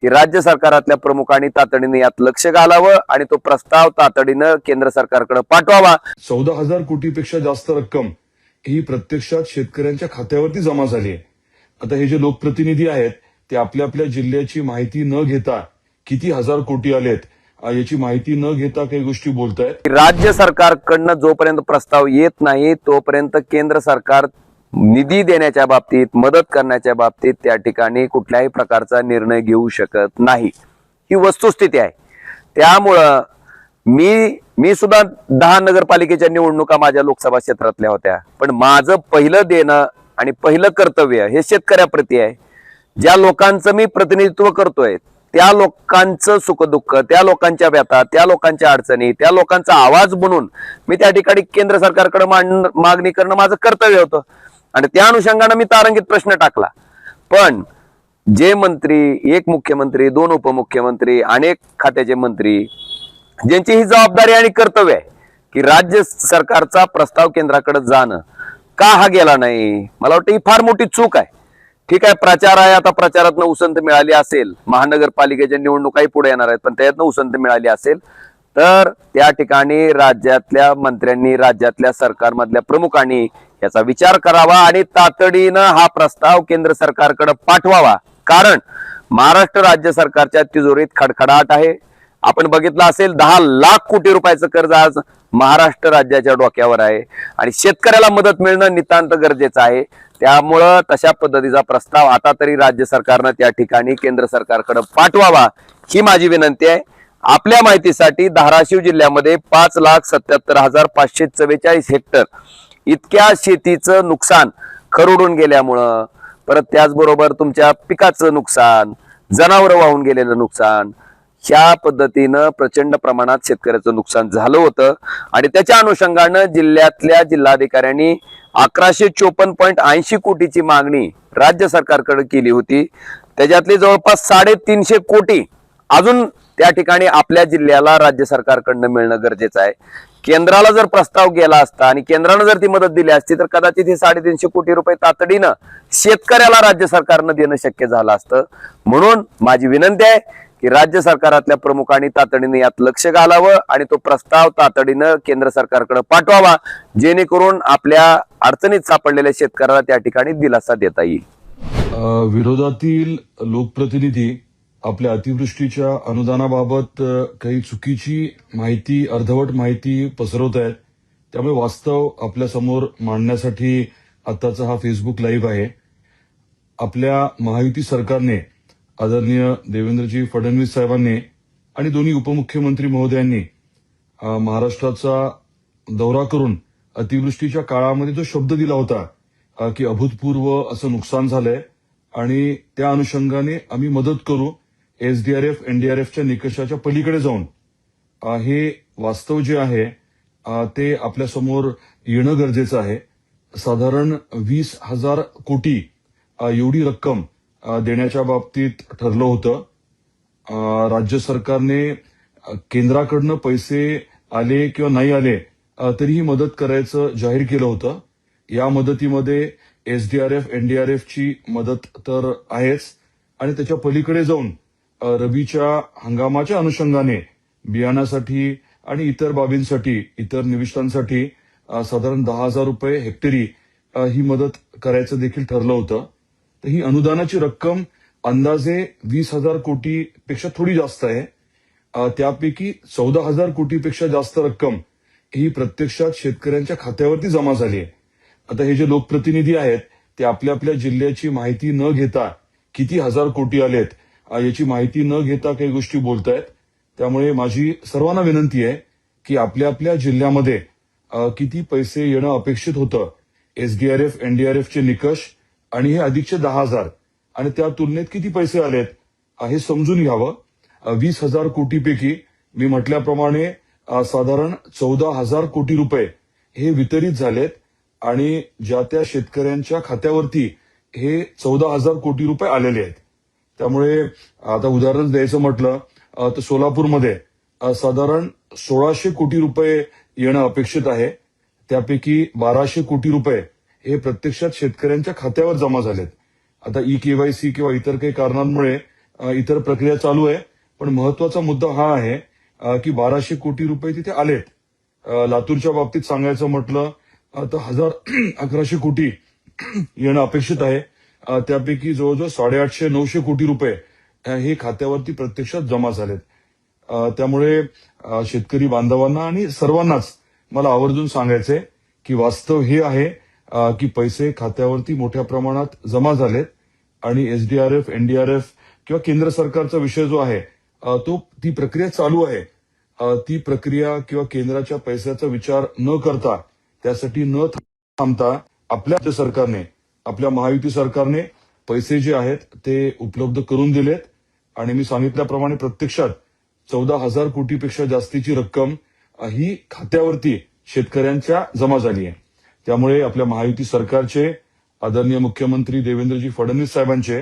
की राज्य सरकारातल्या प्रमुखांनी तातडीने यात लक्ष घालावं आणि तो प्रस्ताव तातडीनं केंद्र सरकारकडे पाठवावा। 14,000 कोटीपेक्षा जास्त रक्कम ही प्रत्यक्षात शेतकऱ्यांच्या खात्यावरती जमा झाली आहे। आता हे जे लोकप्रतिनिधी आहेत ते आपल्या आपल्या जिल्ह्याची माहिती न घेता किती हजार कोटी आलेत याची माहिती न घेता काही गोष्टी बोलतायत। राज्य सरकारकडनं जोपर्यंत प्रस्ताव येत नाही तोपर्यंत केंद्र सरकार निधी देण्याच्या बाबतीत, मदत करण्याच्या बाबतीत त्या ठिकाणी कुठल्याही प्रकारचा निर्णय घेऊ शकत नाही, ही वस्तुस्थिती आहे। त्यामुळं मी सुद्धा 10 नगरपालिकेच्या निवडणुका माझ्या लोकसभा क्षेत्रातल्या होत्या, पण माझं पहिलं देणं आणि पहिलं कर्तव्य हे शेतकऱ्याप्रती आहे। ज्या लोकांचं मी प्रतिनिधित्व करतोय त्या लोकांचं सुखदुःख, त्या लोकांच्या व्यथा, त्या लोकांच्या अडचणी, त्या लोकांचा आवाज बनून मी त्या ठिकाणी केंद्र सरकारकडे मागणी करणं माझं कर्तव्य होतं आणि त्या अनुषंगाने मी तारंगित प्रश्न टाकला। पण जे मंत्री, एक मुख्यमंत्री, 2 उपमुख्यमंत्री, अनेक खात्याचे मंत्री, ज्यांची ही जबाबदारी आणि कर्तव्य आहे की राज्य सरकारचा प्रस्ताव केंद्राकडे जाणं, का हा गेला नाही? मला वाटतं ही फार मोठी चूक आहे। ठीक आहे, प्रचार आहे, आता प्रचारातनं उसंत मिळाली असेल, महानगरपालिकेच्या निवडणुकाही पुढे येणार आहेत, पण त्यातनं उसंत मिळाली असेल तर त्या ठिकाणी राज्यातल्या मंत्र्यांनी, राज्यातल्या सरकारमधल्या प्रमुखांनी याचा विचार करावा आणि तातडीनं हा प्रस्ताव केंद्र सरकारकडे पाठवावा। कारण महाराष्ट्र राज्य सरकारच्या तिजोरीत खडखडाट आहे। आपण बघितलं असेल 10 लाख कोटी रुपयाचं कर्ज आज महाराष्ट्र राज्याच्या डोक्यावर आहे आणि शेतकऱ्याला मदत मिळणं नितांत गरजेचं आहे। त्यामुळं तशा पद्धतीचा प्रस्ताव आता तरी राज्य सरकारनं त्या ठिकाणी केंद्र सरकारकडे पाठवावा ही माझी विनंती आहे। आपल्या माहितीसाठी धाराशिव जिल्ह्यामध्ये 5,77,544 हेक्टर इतक्या शेतीचं नुकसान खरडून गेल्यामुळं, परत त्याचबरोबर तुमच्या पिकाचं नुकसान, जनावर वाहून गेलेलं नुकसान, ह्या पद्धतीनं प्रचंड प्रमाणात शेतकऱ्याचं नुकसान झालं होतं आणि त्याच्या अनुषंगानं जिल्ह्यातल्या जिल्हाधिकाऱ्यांनी 1154.80 कोटीची मागणी राज्य सरकारकडे केली होती। त्याच्यातली जवळपास 350 कोटी अजून त्या ठिकाणी आपल्या जिल्ह्याला राज्य सरकारकडनं मिळणं गरजेचं आहे। केंद्राला जर प्रस्ताव गेला असता आणि केंद्रानं जर ती मदत दिली असती तर कदाचित हे 350 कोटी रुपये तातडीनं शेतकऱ्याला राज्य सरकारनं देणं शक्य झालं असतं। म्हणून माझी विनंती आहे की राज्य सरकारातल्या प्रमुखांनी तातडीने यात लक्ष घालावं आणि तो प्रस्ताव तातडीनं केंद्र सरकारकडे पाठवावा, जेणेकरून आपल्या अडचणीत सापडलेल्या शेतकऱ्याला त्या ठिकाणी दिलासा देता येईल। विरोधातील लोकप्रतिनिधी आपल्या अतिवृष्टीच्या अनुदानाबाबत काही चुकीची माहिती, अर्धवट माहिती पसरवत आहेत। त्यामुळे वास्तव आपल्या समोर मांडण्यासाठी आताचा हा फेसबुक लाईव्ह आहे। आपल्या महायुती सरकारने, आदरणीय देवेंद्रजी फडणवीस साहेबांनी आणि दोन्ही उपमुख्यमंत्री महोदयांनी महाराष्ट्राचा दौरा करून अतिवृष्टीच्या काळामध्ये जो शब्द दिला होता की अभूतपूर्व असं नुकसान झालंय आणि त्या अनुषंगाने आम्ही मदत करू, एसडीआरएफ एनडीआरएफच्या निकषाच्या पलीकडे जाऊन, हे वास्तव जे आहे ते आपल्या समोर येणं गरजेचं आहे। साधारण 20,000 कोटी एवढी रक्कम देण्याच्या बाबतीत ठरलं होतं। राज्य सरकारने केंद्राकडनं पैसे आले किंवा नाही आले तरीही मदत करायचं जाहीर केलं होतं। या मदतीमध्ये एसडीआरएफ एनडीआरएफची मदत तर आहेच आणि त्याच्या पलीकडे जाऊन रबीच्या हंगामाच्या अनुषंगाने बियाण्यासाठी आणि इतर बाबींसाठी, इतर निविष्ठांसाठी साधारण 10,000 रुपये हेक्टरी ही मदत करायचं देखील ठरलं होतं। तर ही अनुदानाची रक्कम अंदाजे 20,000 कोटीपेक्षा थोडी जास्त आहे। त्यापैकी 14,000 कोटीपेक्षा जास्त रक्कम ही प्रत्यक्षात शेतकऱ्यांच्या खात्यावरती जमा झाली आहे। आता हे जे लोकप्रतिनिधी आहेत ते आपल्या आपल्या जिल्ह्याची माहिती न घेता किती हजार कोटी आलेत याची माहिती न घेता काही गोष्टी बोलतायत। त्यामुळे माझी सर्वांना विनंती आहे की आपल्या आपल्या जिल्ह्यामध्ये किती पैसे येणं अपेक्षित होतं, एसडीआरएफ एनडीआरएफचे निकष आणि हे अधिकचे 10,000 आणि त्या तुलनेत किती पैसे आलेत हे समजून घ्यावं। 20,000 कोटीपैकी मी म्हटल्याप्रमाणे साधारण 14,000 कोटी रुपये हे वितरित झालेत आणि ज्या त्या शेतकऱ्यांच्या खात्यावरती हे 14,000 कोटी रुपये आलेले आहेत। त्यामुळे आता उदाहरण द्यायचं म्हटलं तर सोलापूरमध्ये साधारण 1,600 कोटी रुपये येणं अपेक्षित आहे। त्यापैकी 1,200 कोटी रुपये हे प्रत्यक्षात शेतकऱ्यांच्या खात्यावर जमा झालेत। आता ई केवायसी किंवा इतर काही कारणांमुळे इतर प्रक्रिया चालू आहे. पण महत्वाचा मुद्दा हा आहे की 1200 कोटी रुपये तिथे आलेत. लातूरच्या बाबतीत सांगायचं म्हटलं तर 1100 कोटी येणं अपेक्षित आहे. त्यापैकी जवळजवळ 850-900 कोटी रुपये हे खात्यावरती प्रत्यक्षात जमा झालेत. त्यामुळे शेतकरी बांधवांना आणि सर्वांनाच मला आवर्जून सांगायचंय की वास्तव हे आहे की पैसे खात्यावरती मोठ्या प्रमाणात जमा झालेत आणि एसडीआरएफ, एनडीआरएफ किंवा केंद्र सरकारचा विषय जो आहे ती प्रक्रिया चालू आहे. ती प्रक्रिया किंवा केंद्राच्या पैशाचा विचार न करता, त्यासाठी न थांबता आपल्या राज्य सरकारने, आपल्या महायुती सरकारने पैसे जे आहेत ते उपलब्ध करून दिलेत आणि मी सांगितल्याप्रमाणे प्रत्यक्षात 14,000 कोटीपेक्षा जास्तीची रक्कम ही खात्यावरती शेतकऱ्यांच्या जमा झाली आहे. त्यामुळे आपल्या महायुती सरकारचे आदरणीय मुख्यमंत्री देवेंद्रजी फडणवीस साहेबांचे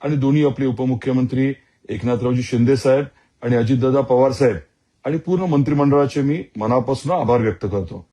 आणि दोन्ही आपले उपमुख्यमंत्री एकनाथरावजी शिंदे साहेब आणि अजितदादा पवार साहेब आणि पूर्ण मंत्रिमंडळाचे मी मनापासून आभार व्यक्त करतो.